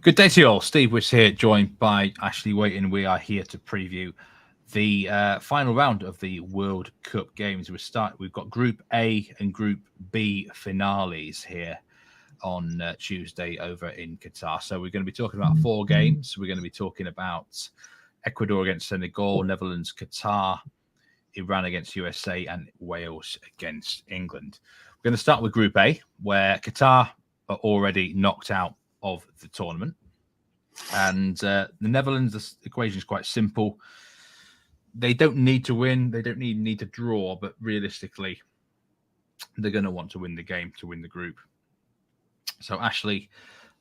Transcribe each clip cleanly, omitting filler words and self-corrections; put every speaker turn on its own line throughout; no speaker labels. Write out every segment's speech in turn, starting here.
Good day to you all. Steve Wyss here, joined by Ashley Waite, and we are here to preview the final round of the World Cup games. We've got Group A and Group B finales here on Tuesday over in Qatar. So we're going to be talking about 4 games. We're going to be talking about Ecuador against Senegal, Netherlands, Qatar, Iran against USA, and Wales against England. We're going to start with Group A, where Qatar are already knocked out of the tournament. And the Netherlands, the equation is quite simple. They don't need to win. They don't need to draw, but realistically, they're going to want to win the game to win the group. So, Ashley,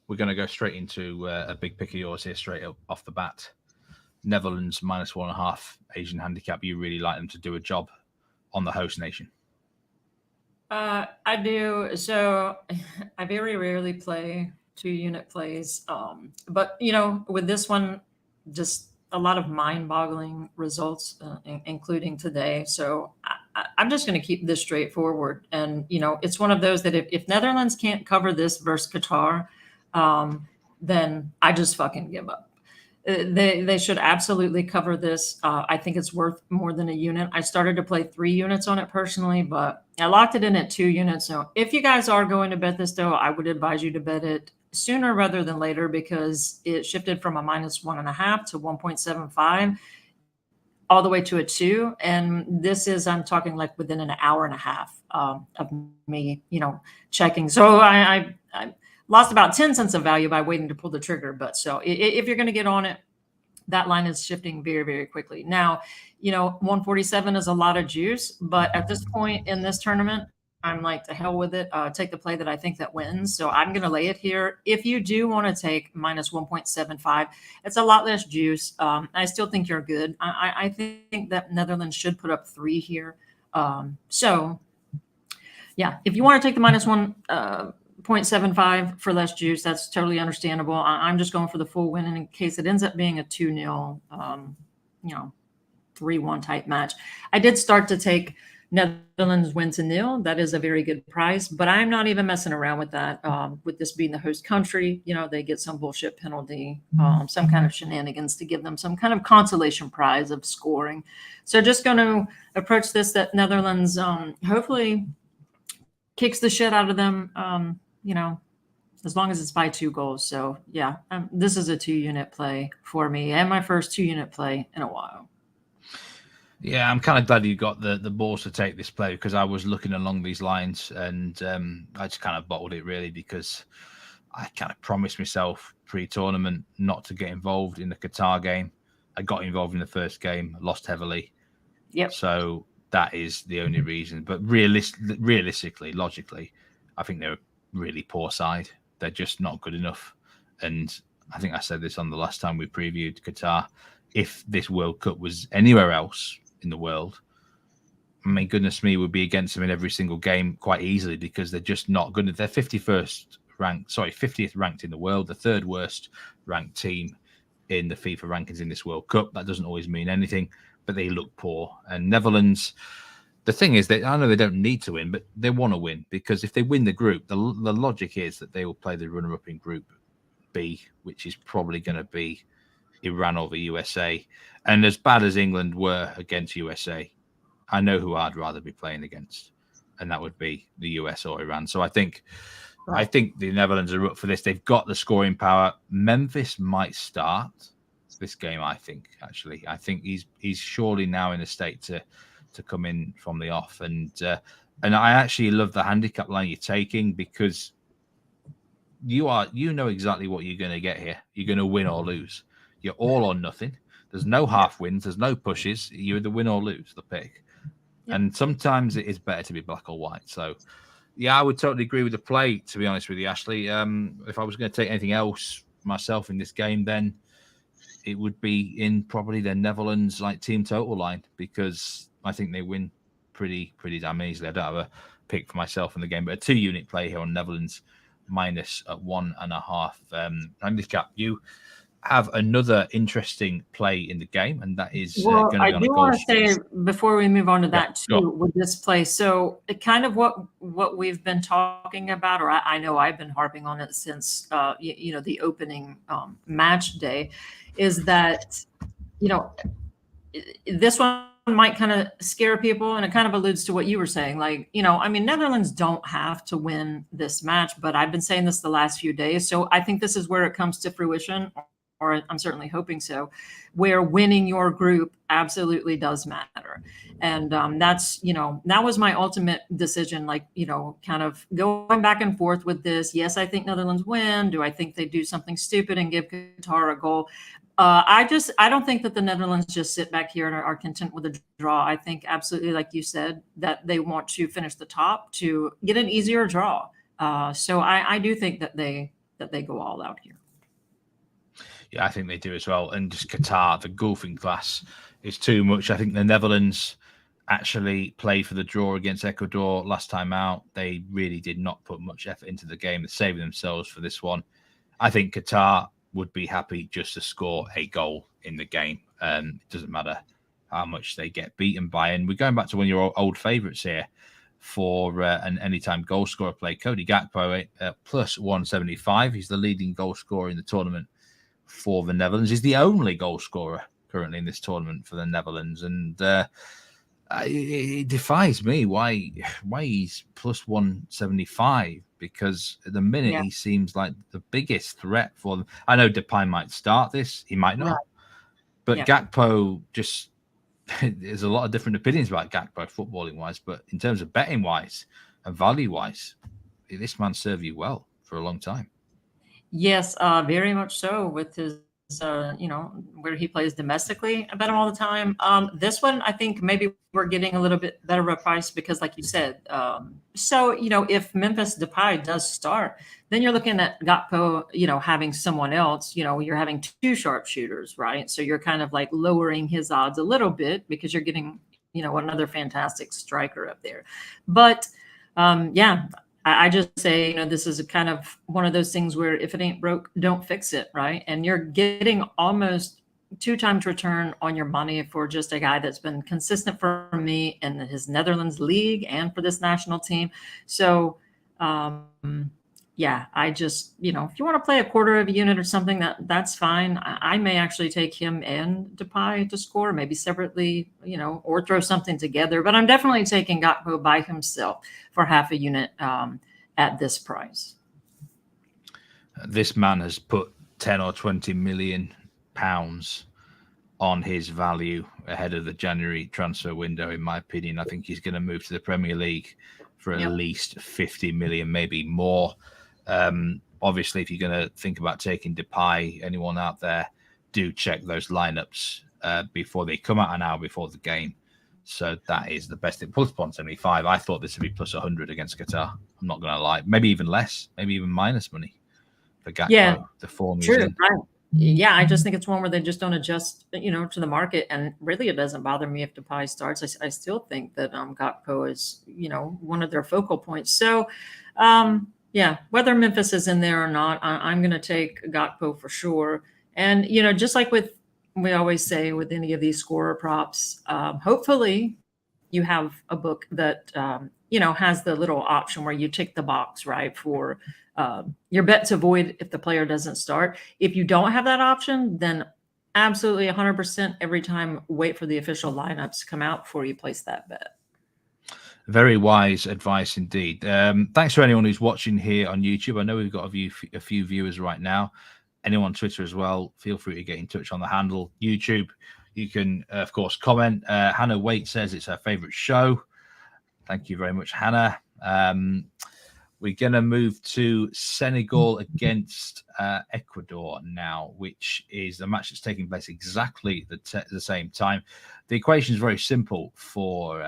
we're going to go straight into a big pick of yours here, straight up off the bat. Netherlands -1.5 Asian handicap. You really like them to do a job on the host nation.
I do. So I very rarely play 2-unit plays. But, with this one, just a lot of mind-boggling results, including today. So I'm just going to keep this straightforward. And, it's one of those that if Netherlands can't cover this versus Qatar, then I just fucking give up. They should absolutely cover this. I think it's worth more than a unit. I started to play 3 units on it personally, but I locked it in at 2 units. So if you guys are going to bet this, though, I would advise you to bet it sooner rather than later, because it shifted from a -1.5 to 1.75 all the way to a 2. And this is, I'm talking like within an hour and a half of me, checking. So I lost about 10 cents of value by waiting to pull the trigger. But so if you're going to get on it, that line is shifting very, very quickly. Now, 147 is a lot of juice, but at this point in this tournament, I'm like, to hell with it. Take the play that I think that wins. So I'm going to lay it here. If you do want to take -1.75, it's a lot less juice. I still think you're good. I think that Netherlands should put up 3 here. So, yeah, if you want to take the -1.75 for less juice, that's totally understandable. I'm just going for the full win, and in case it ends up being a 2-0, 3-1 type match. I did start to take Netherlands win to 0. That is a very good price, but I'm not even messing around with that. With this being the host country, they get some bullshit penalty, some kind of shenanigans to give them some kind of consolation prize of scoring. So just going to approach this that Netherlands hopefully kicks the shit out of them, as long as it's by 2 goals. So, yeah, this is a 2-unit play for me, and my first 2-unit play in a while.
Yeah, I'm kind of glad you got the balls to take this play, because I was looking along these lines, and I just kind of bottled it, really, because I kind of promised myself pre-tournament not to get involved in the Qatar game. I got involved in the first game, lost heavily.
Yep.
So that is the only reason. But realistically, logically, I think they're a really poor side. They're just not good enough. And I think I said this on the last time we previewed Qatar. If this World Cup was anywhere else in the world, I mean, goodness me, would be against them in every single game quite easily, because they're just not good. They're 50th ranked in the world, the 3rd worst ranked team in the FIFA rankings in this World Cup. That doesn't always mean anything, but they look poor. And Netherlands, the thing is, I know they don't need to win, but they want to win, because if they win the group, the logic is that they will play the runner-up in Group B, which is probably going to be Iran over USA. And as bad as England were against USA, I know who I'd rather be playing against, and that would be the US or Iran. So I think the Netherlands are up for this. They've got the scoring power. Memphis might start this game, I think, actually. I think he's surely now in a state to come in from the off. And I actually love the handicap line you're taking, because you know exactly what you're going to get here. You're going to win or lose. You're all or nothing. There's no half wins. There's no pushes. You either win or lose the pick. Yep. And sometimes it is better to be black or white. So, yeah, I would totally agree with the play, to be honest with you, Ashley. If I was going to take anything else myself in this game, then it would be in probably the Netherlands team total line, because I think they win pretty damn easily. I don't have a pick for myself in the game, but a 2-unit play here on Netherlands -1.5 handicap. have another interesting play in the game, and that is
Well,
going to
I
be on
do
a goal.
want to say before we move on to
Yeah,
that too, with this play. So it kind of what we've been talking about, or I know I've been harping on it since the opening match day, is that this one might kind of scare people, and it kind of alludes to what you were saying. Like, I mean, Netherlands don't have to win this match, but I've been saying this the last few days. So I think this is where it comes to fruition, or I'm certainly hoping so, where winning your group absolutely does matter. And that's, that was my ultimate decision, like, kind of going back and forth with this. Yes, I think Netherlands win. Do I think they do something stupid and give Qatar a goal? I don't think that the Netherlands just sit back here and are content with a draw. I think absolutely, like you said, that they want to finish the top to get an easier draw. So I do think that they go all out here.
Yeah, I think they do as well. And just Qatar, the golfing class is too much. I think the Netherlands actually played for the draw against Ecuador last time out. They really did not put much effort into the game. They're saving themselves for this one. I think Qatar would be happy just to score a goal in the game. It doesn't matter how much they get beaten by. And we're going back to one of your old favourites here for an anytime goal scorer play. Cody Gakpo plus 175. He's the leading goal scorer in the tournament for the Netherlands. He's the only goal scorer currently in this tournament for the Netherlands. And it defies me why he's plus 175, because at the minute he seems like the biggest threat for them. I know Depay might start this, he might not, right. But Gakpo, just there's a lot of different opinions about Gakpo footballing wise, but in terms of betting wise and value wise, this man served you well for a long time.
Yes, very much so, with his where he plays domestically. I bet him all the time. This one, I think maybe we're getting a little bit better of a price because, like you said, so if Memphis Depay does start, then you're looking at Gakpo, having someone else. You're having two sharpshooters, right? So you're kind of like lowering his odds a little bit because you're getting another fantastic striker up there. But I just say, this is a kind of one of those things where if it ain't broke, don't fix it, right? And you're getting almost 2 times return on your money for just a guy that's been consistent for me in his Netherlands league and for this national team. So, I just, if you want to play a quarter of a unit or something, that's fine. I may actually take him and Depay to score, maybe separately, or throw something together. But I'm definitely taking Gakpo by himself for half a unit at this price.
This man has put 10 or 20 million pounds on his value ahead of the January transfer window, in my opinion. I think he's going to move to the Premier League for at least 50 million, maybe more. Obviously, if you're going to think about taking Depay, anyone out there, do check those lineups before they come out an hour before the game. So that is the best thing. Plus 175. I thought this would be plus 100 against Qatar. I'm not going to lie. Maybe even less. Maybe even minus money for Gakpo. The form is in.
Right. Yeah, I just think it's one where they just don't adjust, to the market. And really, it doesn't bother me if Depay starts. I still think that Gakpo is, one of their focal points. So, whether Memphis is in there or not, I'm going to take Gakpo for sure. And, just like we always say with any of these scorer props, hopefully you have a book that, has the little option where you tick the box, right, for your bet to void if the player doesn't start. If you don't have that option, then absolutely 100% every time wait for the official lineups to come out before you place that bet.
Very wise advice indeed. Thanks for anyone who's watching here on YouTube. I know we've got a few viewers right now. Anyone on Twitter as well, feel free to get in touch on the handle. YouTube, you can, of course, comment. Hannah Waite says it's her favorite show. Thank you very much, Hannah. We're going to move to Senegal against Ecuador now, which is a match that's taking place exactly the same time. The equation is very simple for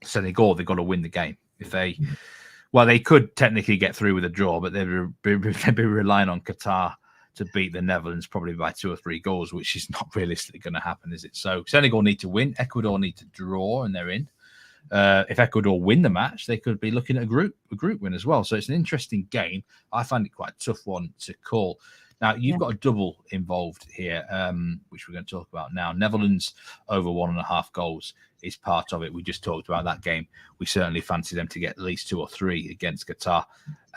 Senegal. They've got to win the game. They could technically get through with a draw, but they'd be relying on Qatar to beat the Netherlands probably by 2 or 3 goals, which is not realistically going to happen, is it? So Senegal need to win. Ecuador need to draw, and they're in. If Ecuador win the match, they could be looking at a group win as well. So it's an interesting game. I find it quite a tough one to call. Now, you've got a double involved here, which we're going to talk about now. Netherlands over 1.5 goals is part of it. We just talked about that game. We certainly fancy them to get at least 2 or 3 against Qatar.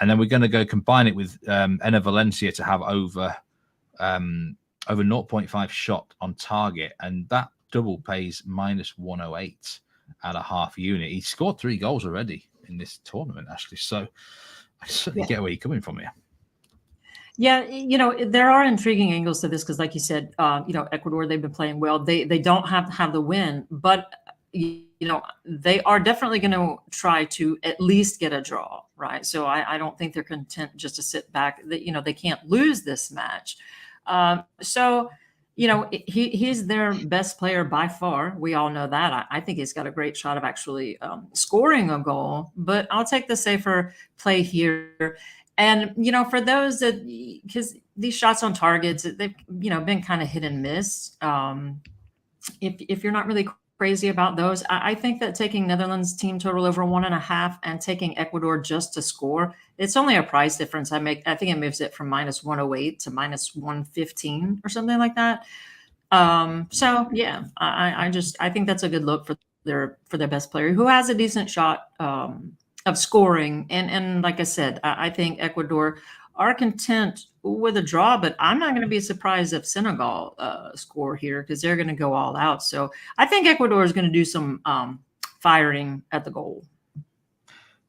And then we're going to go combine it with Enner Valencia to have over 0.5 shot on target. And that double pays -108 at a half unit. He scored 3 goals already in this tournament, Ashley. So I certainly get where you're coming from here.
Yeah, there are intriguing angles to this because, like you said, Ecuador, they've been playing well. They don't have the win, but they are definitely going to try to at least get a draw, right? So I don't think they're content just to sit back. They can't lose this match. So he's their best player by far. We all know that. I think he's got a great shot of actually scoring a goal. But I'll take the safer play here. And, for those that, because these shots on targets, they've, been kind of hit and miss. If you're not really crazy about those, I think that taking Netherlands team total over 1.5 and taking Ecuador just to score, it's only a price difference. I think it moves it from -108 to -115 or something like that. So yeah, I think that's a good look for their best player who has a decent shot of scoring. And like I said, I think Ecuador are content with a draw, but I'm not going to be surprised if Senegal score here because they're going to go all out. So I think Ecuador is going to do some firing at the goal.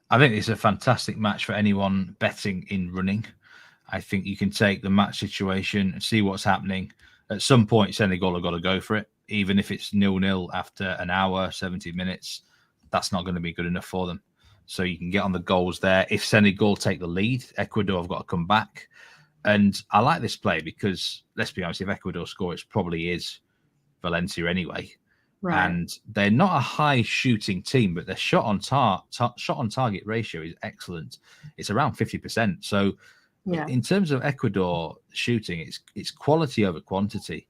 I think it's a fantastic match for anyone betting in running. I think you can take the match situation and see what's happening. At some point, Senegal have got to go for it, even if it's 0-0 after an hour, 70 minutes. That's not going to be good enough for them. So you can get on the goals there. If Senegal take the lead, Ecuador have got to come back. And I like this play because, let's be honest, if Ecuador score, it probably is Valencia anyway. Right. And they're not a high shooting team, but their shot on target ratio is excellent. It's around 50%. So in terms of Ecuador shooting, it's quality over quantity.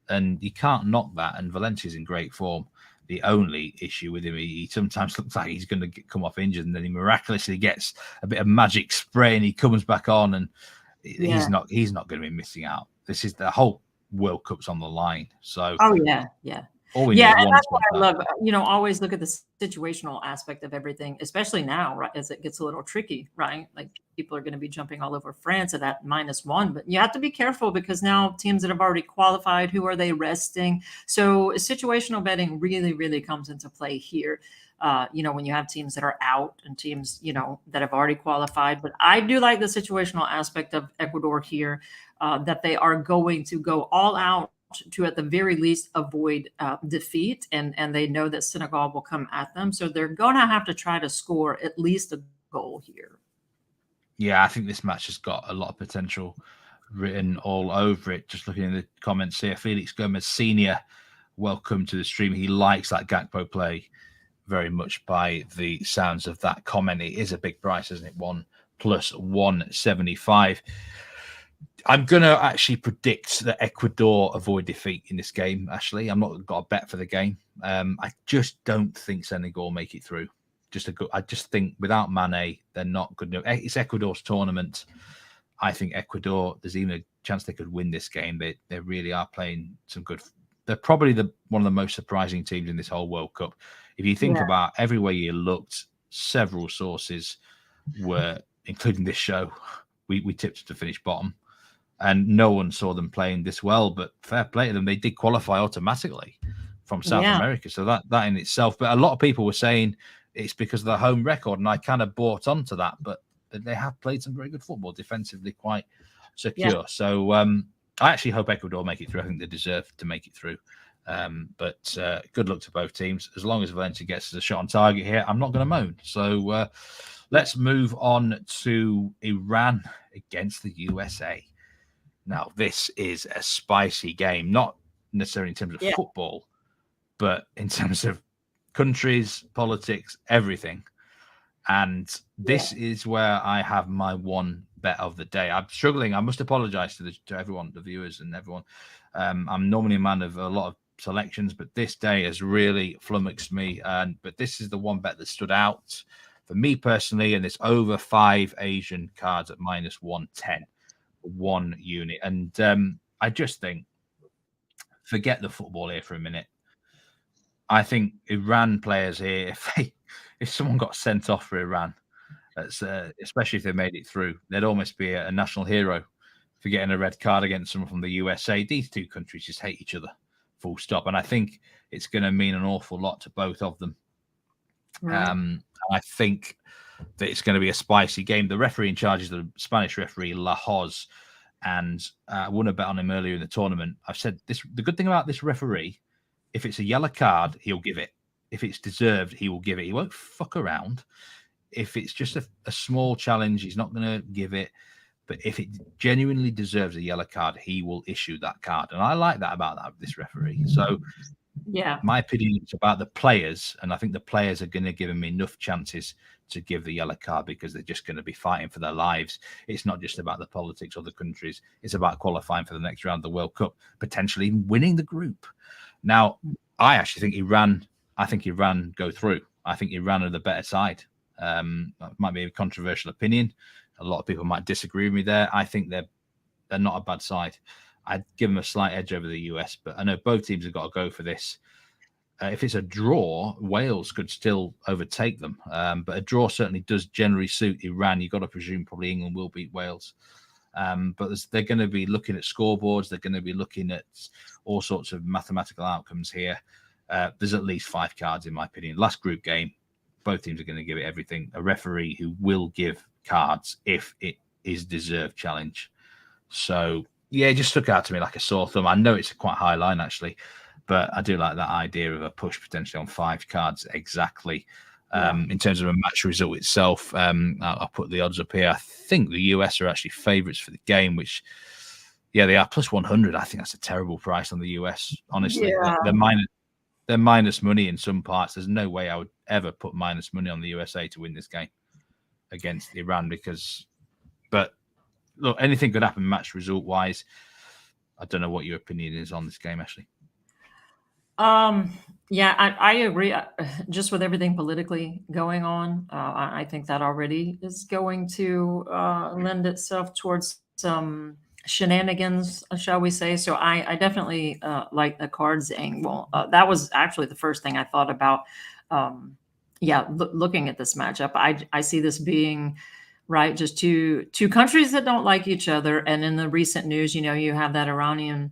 And you can't knock that. And Valencia's in great form. The only issue with him, he sometimes looks like he's going to come off injured, and then he miraculously gets a bit of magic spray, and he comes back on, and he's not going to be missing out. This is the whole World Cup's on the line. So
and that's what I love. Always look at the situational aspect of everything, especially now, right, as it gets a little tricky, right? Like people are going to be jumping all over France at that -1, but you have to be careful because now teams that have already qualified, who are they resting? So situational betting really, really comes into play here. When you have teams that are out and teams, that have already qualified. But I do like the situational aspect of Ecuador here, that they are going to go all out to at the very least avoid defeat, and they know that Senegal will come at them, so they're going to have to try to score at least a goal here.
Yeah, I think this match has got a lot of potential written all over it. Just looking in the comments here, Felix Gomez Senior, welcome to the stream. He likes that Gakpo play very much by the sounds of that comment. It is a big price, isn't it? 1+175. I'm going to actually predict that Ecuador avoid defeat in this game, Ashley. I'm not got a bet for the game. I just don't think Senegal make it through. I just think without Mane, they're not good enough. It's Ecuador's tournament. I think Ecuador, there's even a chance they could win this game. They really are playing some good. They're probably one of the most surprising teams in this whole World Cup. If you think about everywhere you looked, several sources were, including this show, we tipped to finish bottom. And no one saw them playing this well, but fair play to them. They did qualify automatically from South America. So that in itself, but a lot of people were saying it's because of the home record, and I kind of bought onto that, but they have played some very good football, defensively quite secure. Yeah. So I actually hope Ecuador make it through. I think they deserve to make it through. But good luck to both teams. As long as Valencia gets a shot on target here, I'm not going to moan. So let's move on to Iran against the USA. Now, this is a spicy game, not necessarily in terms of football, but in terms of countries, politics, everything. And this is where I have my one bet of the day. I'm struggling. I must apologize to everyone, the viewers and everyone. I'm normally a man of a lot of selections, but this day has really flummoxed me. But this is the one bet that stood out for me personally, and it's over 5 Asian cards at -110. one unit. And I just think, forget the football here for a minute. I think Iran players here, if someone got sent off for Iran, especially if they made it through, they'd almost be a national hero for getting a red card against someone from the USA. These two countries just hate each other, full stop. And I think it's going to mean an awful lot to both of them. Right. I think that it's going to be a spicy game. The referee in charge is the Spanish referee, La Hoz, and I won a bet on him earlier in the tournament. I've said this: the good thing about this referee, if it's a yellow card, he'll give it. If it's deserved, he will give it. He won't fuck around. If it's just a small challenge, he's not going to give it. But if it genuinely deserves a yellow card, he will issue that card. And I like that about this referee. So,
yeah,
my opinion is about the players. And I think the players are going to give him enough chances to give the yellow card because they're just going to be fighting for their lives. It's not just about the politics of the countries. It's about qualifying for the next round of the World Cup, potentially winning the group. Now, I actually think Iran go through. I think Iran are the better side. That might be a controversial opinion. A lot of people might disagree with me there. I think they're not a bad side. I'd give them a slight edge over the US, but I know both teams have got to go for this. If it's a draw, Wales could still overtake them. But a draw certainly does generally suit Iran. You've got to presume probably England will beat Wales. But they're going to be looking at scoreboards. They're going to be looking at all sorts of mathematical outcomes here. There's at least 5 cards, in my opinion. Last group game, both teams are going to give it everything. A referee who will give cards if it is deserved challenge. So, yeah, it just stuck out to me like a sore thumb. I know it's a quite high line, actually, but I do like that idea of a push potentially on 5 cards exactly. In terms of a match result itself, I'll put the odds up here. I think the US are actually favourites for the game, which, yeah, they are plus 100. I think that's a terrible price on the US, honestly.
Yeah.
They're minus money in some parts. There's no way I would ever put minus money on the USA to win this game against Iran but look, anything could happen match result wise. I don't know what your opinion is on this game, Ashley.
Yeah, I agree. Just with everything politically going on, I think that already is going to lend itself towards some shenanigans, shall we say. So I definitely like the cards angle. That was actually the first thing I thought about. Looking at this matchup, I see this being right, just two countries that don't like each other. And in the recent news, you have that Iranian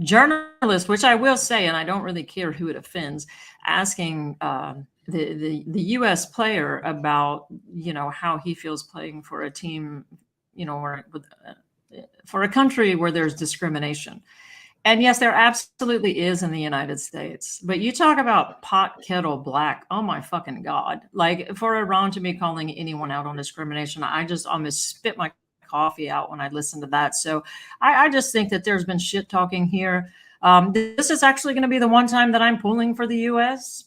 journalist, which I will say, and I don't really care who it offends, asking the U.S. player about how he feels playing for a team, or for a country where there's discrimination. And yes, there absolutely is in the United States. But you talk about pot kettle black. Oh my fucking God. Like, for Iran to be calling anyone out on discrimination, I just almost spit my coffee out when I listen to that. So I just think that there's been shit talking here. This is actually going to be the one time that I'm pulling for the US.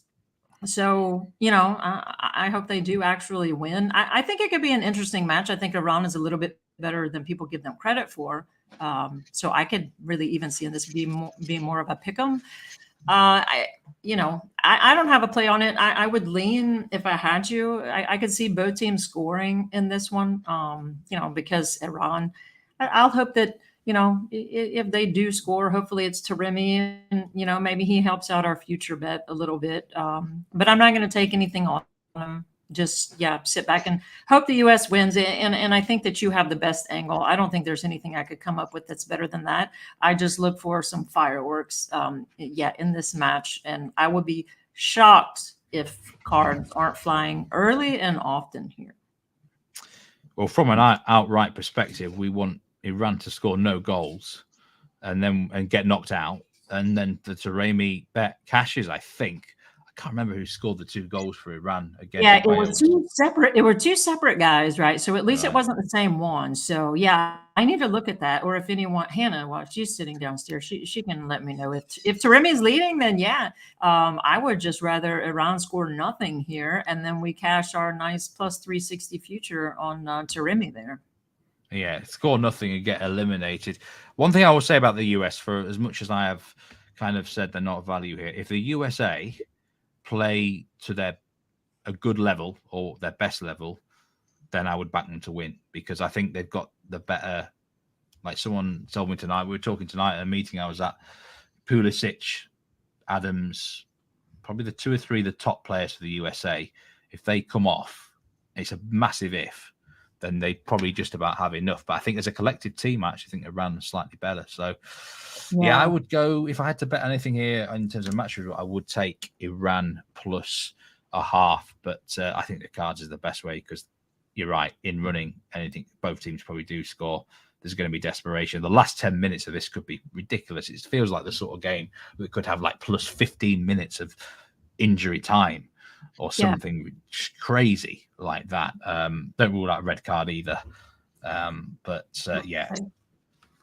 So, I hope they do actually win. I think it could be an interesting match. I think Iran is a little bit better than people give them credit for. So I could really even see this be more of a pick 'em. I don't have a play on it. I would lean, if I had to. I could see both teams scoring in this one. Because Iran, I'll hope that if they do score, hopefully it's Taremi, and maybe he helps out our future bet a little bit. But I'm not going to take anything on him. Just sit back and hope the U.S. wins. And I think that you have the best angle. I don't think there's anything I could come up with that's better than that. I just look for some fireworks, in this match. And I would be shocked if cards aren't flying early and often here.
Well, from an outright perspective, we want Iran to score no goals and get knocked out. And then the Taremi bet cashes, I think. I can't remember who scored the 2 goals for Iran against
Wales. It were two separate guys, right? So at least it wasn't the same one. So I need to look at that. Or if anyone, Hannah, while she's sitting downstairs, she can let me know if Taremi's leading. Then I would just rather Iran score nothing here, and then we cash our nice plus 360 future on Taremi there.
Yeah, score nothing and get eliminated. One thing I will say about the US, for as much as I have kind of said they're not a value here, if the USA play to a good level or their best level, then I would back them to win, because I think they've got the better. Like someone told me tonight, we were talking tonight at a meeting I was at, Pulisic, Adams, probably the 2 or 3 the top players for the USA. If they come off, it's a massive if, then they probably just about have enough. But I think as a collective team, I actually think Iran is slightly better. So, yeah, I would go, if I had to bet anything here in terms of match result, I would take Iran plus a half. But I think the cards is the best way, because you're right, in running, anything, both teams probably do score. There's going to be desperation. The last 10 minutes of this could be ridiculous. It feels like the sort of game that could have like plus 15 minutes of injury time or something crazy like that. Don't rule out a red card either. But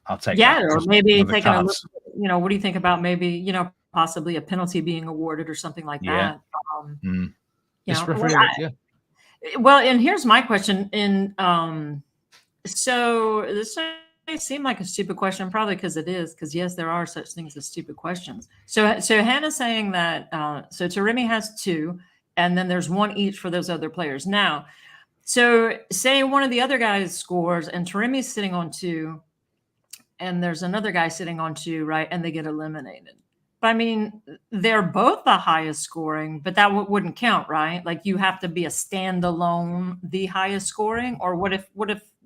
I'll take that.
Or maybe taking a look, what do you think about maybe, possibly a penalty being awarded or something like that? Well, and here's my question. So this may seem like a stupid question, probably because it is, because yes, there are such things as stupid questions. So Hannah's saying that, so Taremi has 2, and then there's 1 each for those other players. Now, so say one of the other guys scores and Taremi's sitting on 2, and there's another guy sitting on 2, right? And they get eliminated. But I mean, they're both the highest scoring, but that wouldn't count, right? Like you have to be a standalone, the highest scoring, or what if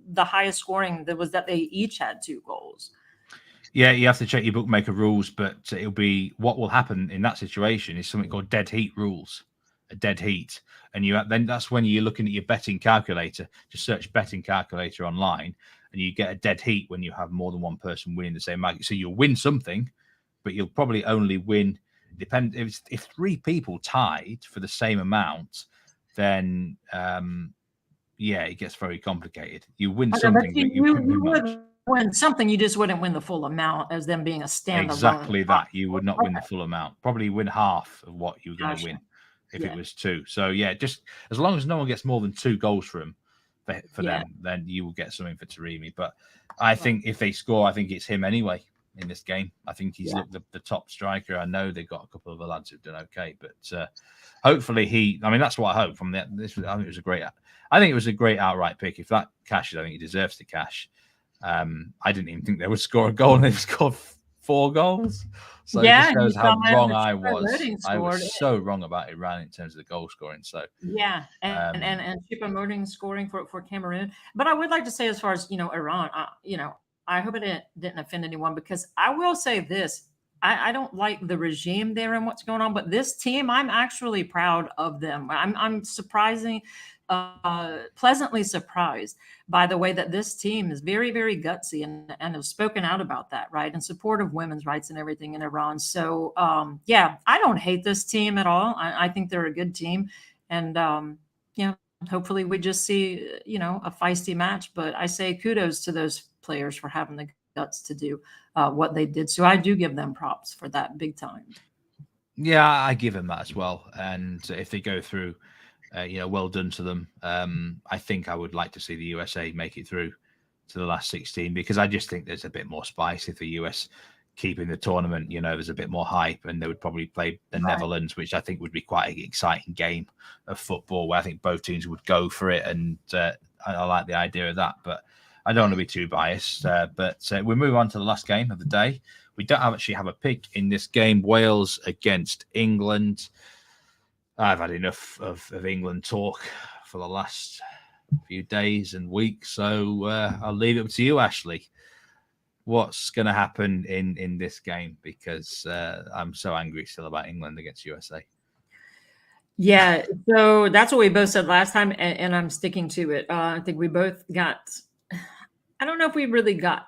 the highest scoring that was that they each had 2 goals?
Yeah, you have to check your bookmaker rules, but it'll be, what will happen in that situation is something called dead heat rules, a dead heat. And then that's when you're looking at your betting calculator. Just search betting calculator online, and you get a dead heat when you have more than one person winning the same market. So you'll win something, but you'll probably only win, if 3 people tied for the same amount, then it gets very complicated. You win something, but you
would win something. You just wouldn't win the full amount as them being a standalone.
Exactly that. You would not win the full amount. Probably win half of what you were going to win if it was 2. So just as long as no one gets more than 2 goals for them, then you will get something for Taremi. But I think if they score, I think it's him anyway in this game. I think he's the top striker. I know they've got a couple of the lads who've done okay, but hopefully that's what I hope from that. I think it was a great outright pick. If that cashes, I think he deserves to cash. I didn't even think they would score a goal, and they've scored 4 goals. So it just shows how wrong I was. I was so wrong about Iran in terms of the goal scoring. So
and Choupo-Moting scoring for Cameroon. But I would like to say, as far as Iran, I hope it didn't offend anyone, because I will say this. I don't like the regime there and what's going on, but this team, I'm actually proud of them. I'm pleasantly surprised by the way that this team is very, very gutsy and have spoken out about that, right? In support of women's rights and everything in Iran. So, I don't hate this team at all. I think they're a good team. And, hopefully we just see, a feisty match. But I say kudos to those players for having the guts to do what they did. So I do give them props for that big time.
Yeah, I give them that as well. And if they go through, well done to them. I think I would like to see the USA make it through to the last 16, because I just think there's a bit more spice if the US keep in the tournament. There's a bit more hype, and they would probably play the Netherlands, which I think would be quite an exciting game of football, where I think both teams would go for it. And I like the idea of that, but I don't want to be too biased. But we'll move on to the last game of the day. We don't actually have a pick in this game. Wales against England. I've had enough of England talk for the last few days and weeks, so I'll leave it to you, Ashley. What's going to happen in this game? Because I'm so angry still about England against USA.
Yeah, so that's what we both said last time, and I'm sticking to it. I think we both got, I don't know if we really got,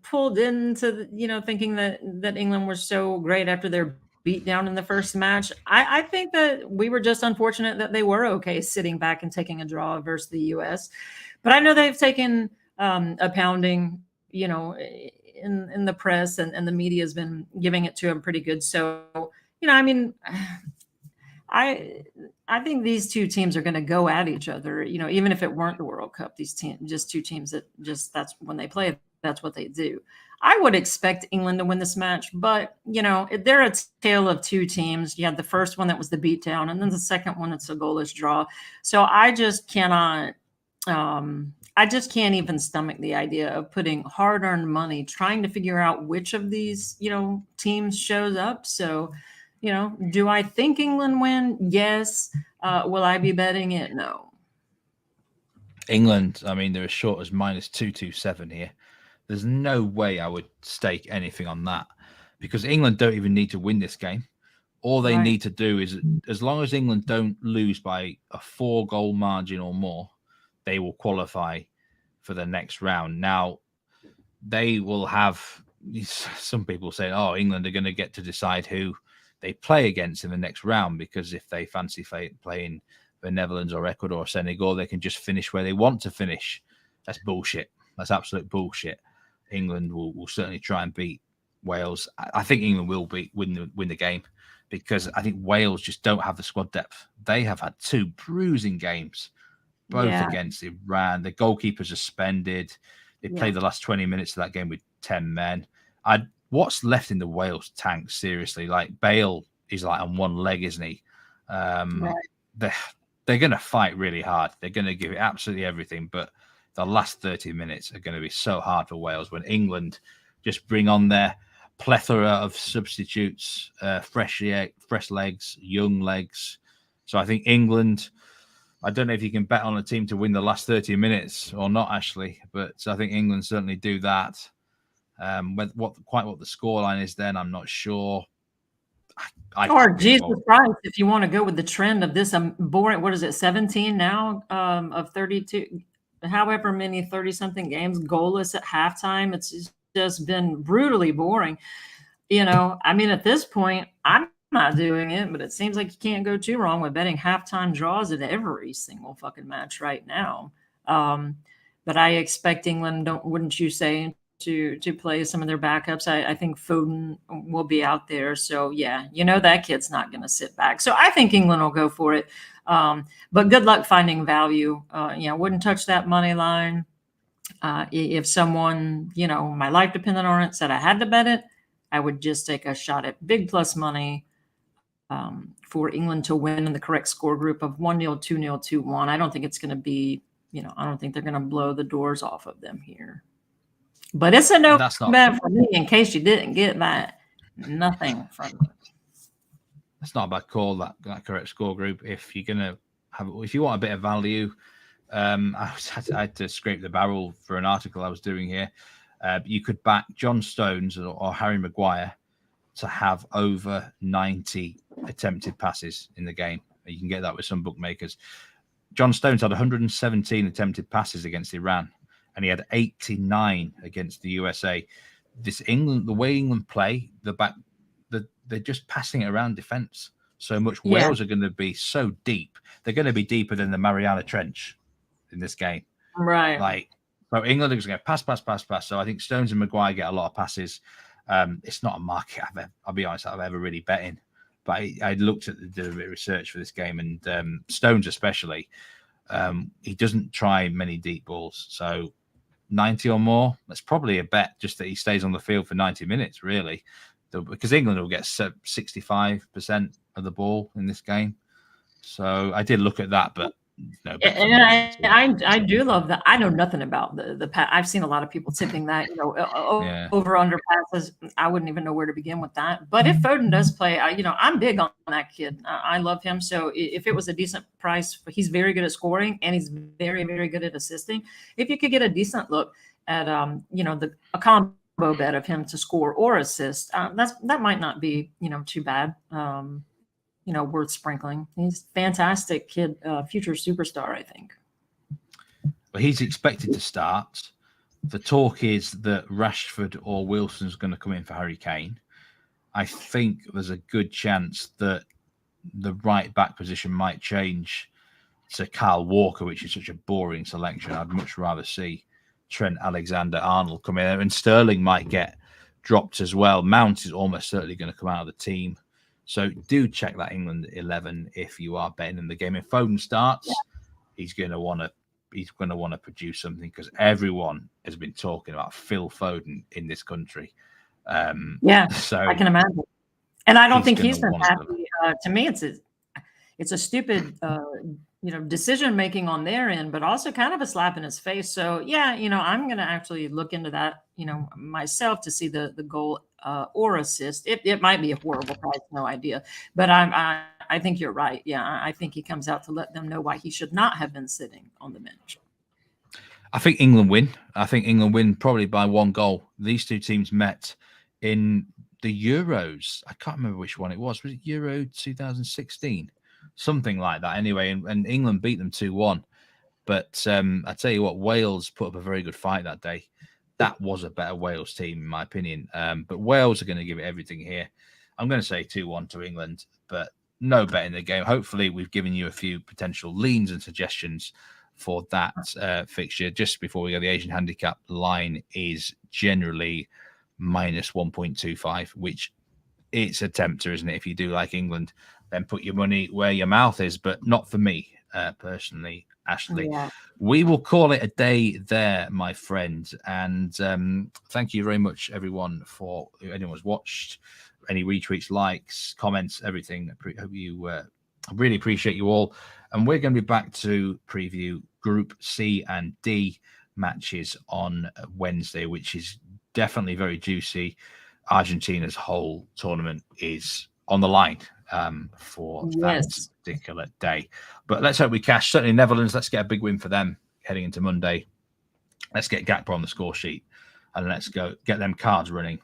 pulled into, thinking that England was so great after their beat down in the first match. I think that we were just unfortunate that they were okay sitting back and taking a draw versus the US. But I know they've taken a pounding, in the press, and the media has been giving it to them pretty good. So, I think these two teams are going to go at each other, even if it weren't the World Cup. These teams, just two teams that that's when they play that's what they do. I would expect England to win this match, but they're a tale of two teams. You had the first one that was the beatdown, and then the second one it's a goalless draw. So I just cannot. I just can't even stomach the idea of putting hard-earned money trying to figure out which of these teams shows up. So, do I think England win? Yes. Will I be betting it? No.
England, I mean, they're as short as -227 here. There's no way I would stake anything on that because England don't even need to win this game. All they need to do is, as long as England don't lose by a 4-goal margin or more, they will qualify for the next round. Now, they will have some people saying, oh, England are going to get to decide who they play against in the next round because if they fancy playing the Netherlands or Ecuador or Senegal, they can just finish where they want to finish. That's bullshit. That's absolute bullshit. England will certainly try and beat Wales. I think England will win the game because I think Wales just don't have the squad depth. They have had 2 bruising games, both against Iran. The goalkeeper suspended. They played the last 20 minutes of that game with 10 men. What's left in the Wales tank, seriously? Like Bale is like on one leg, isn't he? They're going to fight really hard. They're going to give it absolutely everything, but the last 30 minutes are going to be so hard for Wales when England just bring on their plethora of substitutes, fresh legs, young legs. So I think England, I don't know if you can bet on a team to win the last 30 minutes or not, Ashley, but I think England certainly do that. What the scoreline is then, I'm not sure.
Jesus Christ, if you want to go with the trend of this, I'm boring. What is it, 17 now of 32? However many 30-something games goalless at halftime. It's just been brutally boring. I mean, at this point, I'm not doing it, but it seems like you can't go too wrong with betting halftime draws in every single fucking match right now. But I expect England, wouldn't you say, to play some of their backups. I think Foden will be out there. So, yeah, that kid's not going to sit back. So I think England will go for it. But good luck finding value. Wouldn't touch that money line. If someone, my life depended on it, said I had to bet it, I would just take a shot at big plus money for England to win in the correct score group of 1-0, 2-0, 2-1. I don't think it's going to be, I don't think they're going to blow the doors off of them here. But it's a no bet for me in case you didn't get that. Nothing from me.
That's not a bad call, that correct score group. If you're gonna if you want a bit of value, I had to scrape the barrel for an article I was doing here. You could back John Stones or Harry Maguire to have over 90 attempted passes in the game. You can get that with some bookmakers. John Stones had 117 attempted passes against Iran, and he had 89 against the USA. The way England play, they're just passing it around defense so much. Yeah. Wales are going to be so deep. They're going to be deeper than the Mariana Trench in this game.
Right.
So England is going to pass. So I think Stones and Maguire get a lot of passes. It's not a market I'll be honest, I've ever really bet in. But I looked at did a bit of research for this game, and Stones especially, he doesn't try many deep balls. So 90 or more, that's probably a bet just that he stays on the field for 90 minutes, really. Because England will get 65% of the ball in this game. So I did look at that, but no.
And I do love that. I know nothing about the pass. I've seen a lot of people tipping that, over under passes. I wouldn't even know where to begin with that. But if Foden does play, I'm big on that kid. I love him. So if it was a decent price, he's very good at scoring and he's very, very good at assisting. If you could get a decent look at, a combo bet of him to score or assist, that might not be, too bad. Worth sprinkling. He's a fantastic kid, future superstar, I think.
Well, he's expected to start. The talk is that Rashford or Wilson's going to come in for Harry Kane. I think there's a good chance that the right back position might change to Kyle Walker, which is such a boring selection. I'd much rather see Trent Alexander-Arnold come in there, and Sterling might get dropped as well. Mount is almost certainly going to come out of the team. So do check that England 11 if you are betting in the game. If Foden starts, he's going to want to going to want to produce something, because everyone has been talking about Phil Foden in this country.
Yeah,
so
I can imagine. And I don't think
gonna
he's been
want them.
happy. To me, it's a stupid, decision making on their end, but also kind of a slap in his face. So yeah, I'm going to actually look into that, myself, to see the goal or assist. It might be a horrible price, no idea. But I think you're right. Yeah, I think he comes out to let them know why he should not have been sitting on the bench.
I think England win. I think England win probably by 1 goal. These two teams met in the Euros. I can't remember which one it was. Was it Euro 2016? Something like that. Anyway, and England beat them 2-1. But I tell you what, Wales put up a very good fight that day. That was a better Wales team, in my opinion. But Wales are going to give it everything here. I'm going to say 2-1 to England, but no bet in the game. Hopefully, we've given you a few potential leans and suggestions for that fixture. Just before we go, the Asian handicap line is generally minus 1.25, which it's a tempter, isn't it? If you do like England, then put your money where your mouth is, but not for me personally, Ashley.
Yeah.
We will call it a day there, my friend. And thank you very much, everyone, for anyone's watched, any retweets, likes, comments, everything. Hope you really appreciate you all. And we're going to be back to preview Group C and D matches on Wednesday, which is definitely very juicy. Argentina's whole tournament is on the line for that particular day. But let's hope we cash. Certainly Netherlands, let's get a big win for them heading into Monday. Let's get Gakpo on the score sheet, and let's go get them cards running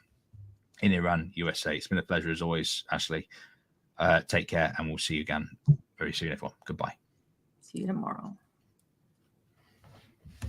in Iran, USA. It's been a pleasure as always, Ashley. Take care, and we'll see you again very soon, everyone. Goodbye.
See you tomorrow.